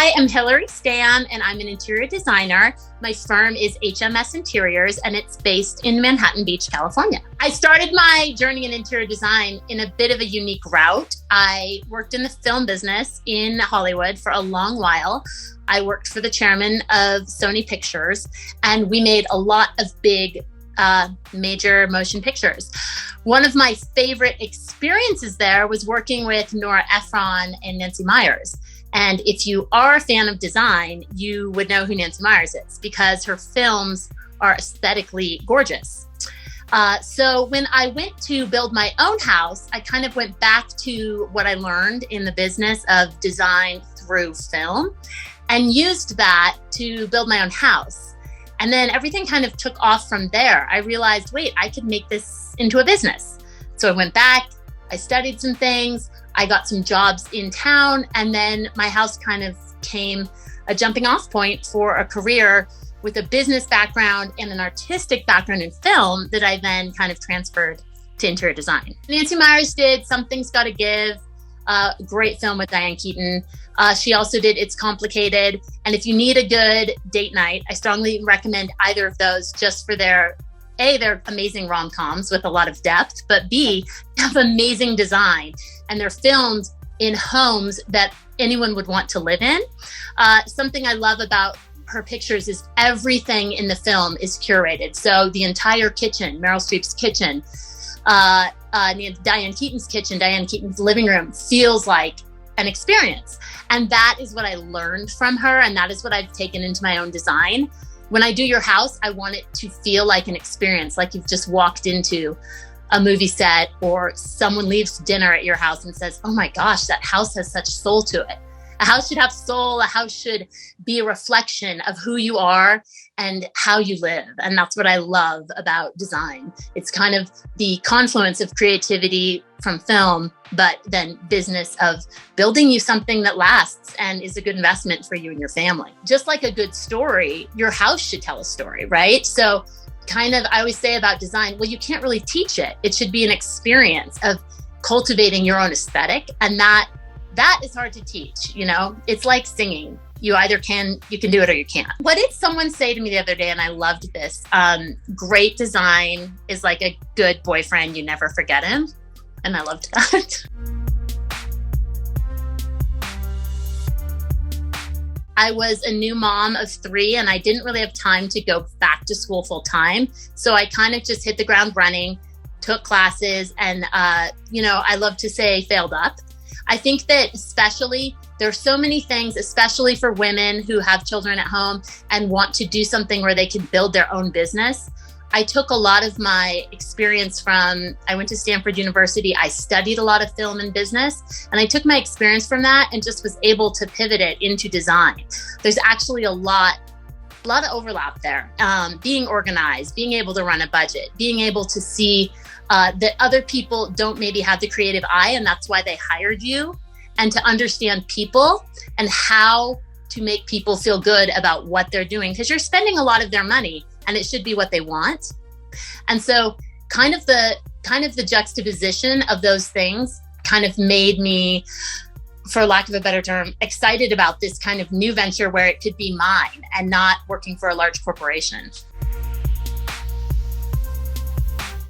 I am Hillary Stamm, and I'm an interior designer. My firm is HMS Interiors, and it's based in Manhattan Beach, California. I started my journey in interior design in a bit of a unique route. I worked in the film business in Hollywood for a long while. I worked for the chairman of Sony Pictures, and we made a lot of big major motion pictures. One of my favorite experiences there was working with Nora Ephron and Nancy Meyers. And if you are a fan of design, you would know who Nancy Meyers is because her films are aesthetically gorgeous. So when I went to build my own house, I kind of went back to what I learned in the business of design through film and used that to build my own house. And then everything kind of took off from there. I realized, wait, I could make this into a business. So I went back, I studied some things, I got some jobs in town, and then my house kind of became a jumping off point for a career with a business background and an artistic background in film that I then kind of transferred to interior design. Nancy Meyers did Something's Gotta Give, a great film with Diane Keaton. She also did It's Complicated. And if you need a good date night, I strongly recommend either of those just for their they're amazing rom-coms with a lot of depth, but B, have amazing design. And they're filmed in homes that anyone would want to live in. Something I love about her pictures is everything in the film is curated. So the entire kitchen, Meryl Streep's kitchen, Diane Keaton's kitchen, Diane Keaton's living room feels like an experience. And that is what I learned from her. And that is what I've taken into my own design. When I do your house, I want it to feel like an experience, like you've just walked into a movie set or someone leaves dinner at your house and says, oh my gosh, that house has such soul to it. A house should have soul. A house should be a reflection of who you are and how you live. And that's what I love about design. It's kind of the confluence of creativity from film, but then business of building you something that lasts and is a good investment for you and your family. Just like a good story, your house should tell a story, right? So kind of, I always say about design, well, you can't really teach it. It should be an experience of cultivating your own aesthetic. And that is hard to teach, you know? It's like singing. You can do it or you can't. What did someone say to me the other day? And I loved this. Great design is like a good boyfriend. You never forget him. And I loved that. I was a new mom of 3 and I didn't really have time to go back to school full time. So I kind of just hit the ground running, took classes, and, I love to say failed up. I think that especially there's so many things, especially for women who have children at home and want to do something where they can build their own business. I took a lot of my experience I went to Stanford University. I studied a lot of film and business, and I took my experience from that and just was able to pivot it into design. There's actually a lot of overlap there. Being organized, being able to run a budget, being able to see that other people don't maybe have the creative eye, and that's why they hired you, and to understand people and how to make people feel good about what they're doing, because you're spending a lot of their money and it should be what they want. And so kind of the juxtaposition of those things kind of made me, for lack of a better term, excited about this kind of new venture where it could be mine and not working for a large corporation.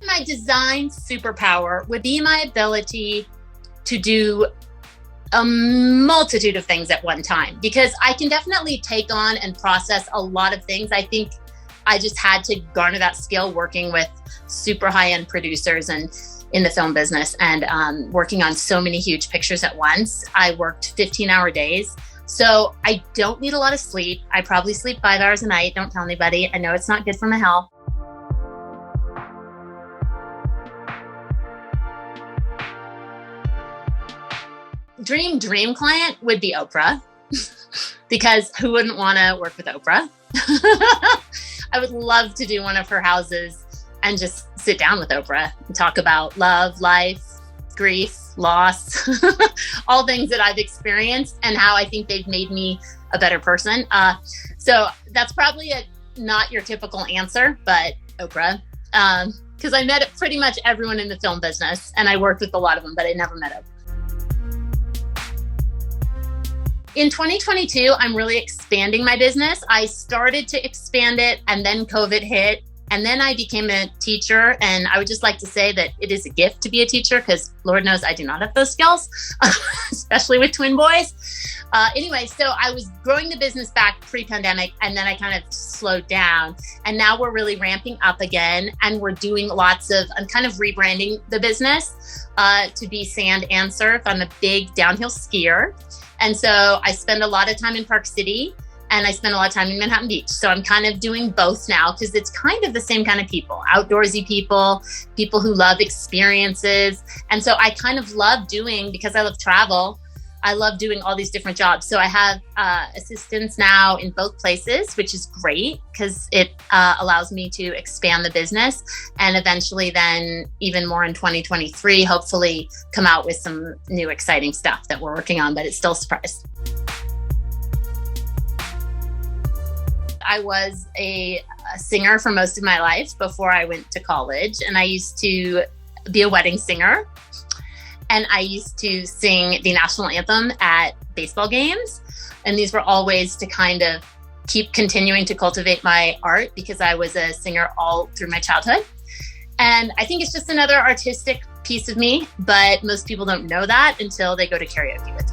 My design superpower would be my ability to do a multitude of things at one time, because I can definitely take on and process a lot of things. I think I just had to garner that skill working with super high-end producers and in the film business and working on so many huge pictures at once. I worked 15-hour days. So I don't need a lot of sleep. I probably sleep 5 hours a night. Don't tell anybody. I know it's not good for my health. Dream client would be Oprah, because who wouldn't want to work with Oprah? I would love to do one of her houses and just sit down with Oprah and talk about love, life, grief, loss, all things that I've experienced and how I think they've made me a better person. So that's probably not your typical answer, but Oprah, because I met pretty much everyone in the film business and I worked with a lot of them, but I never met Oprah. In 2022, I'm really expanding my business. I started to expand it and then COVID hit. And then I became a teacher. And I would just like to say that it is a gift to be a teacher because Lord knows I do not have those skills, especially with twin boys. Anyway, so I was growing the business back pre-pandemic and then I kind of slowed down. And now we're really ramping up again. And we're doing I'm kind of rebranding the business to be sand and surf. I'm a big downhill skier. And so I spend a lot of time in Park City and I spend a lot of time in Manhattan Beach. So I'm kind of doing both now because it's kind of the same kind of people, outdoorsy people who love experiences. And so I kind of love because I love travel, I love doing all these different jobs. So I have assistants now in both places, which is great because it allows me to expand the business and eventually then even more in 2023, hopefully come out with some new exciting stuff that we're working on, but it's still a surprise. I was a singer for most of my life before I went to college, and I used to be a wedding singer. And I used to sing the national anthem at baseball games. And these were all ways to kind of keep continuing to cultivate my art because I was a singer all through my childhood. And I think it's just another artistic piece of me, but most people don't know that until they go to karaoke with me.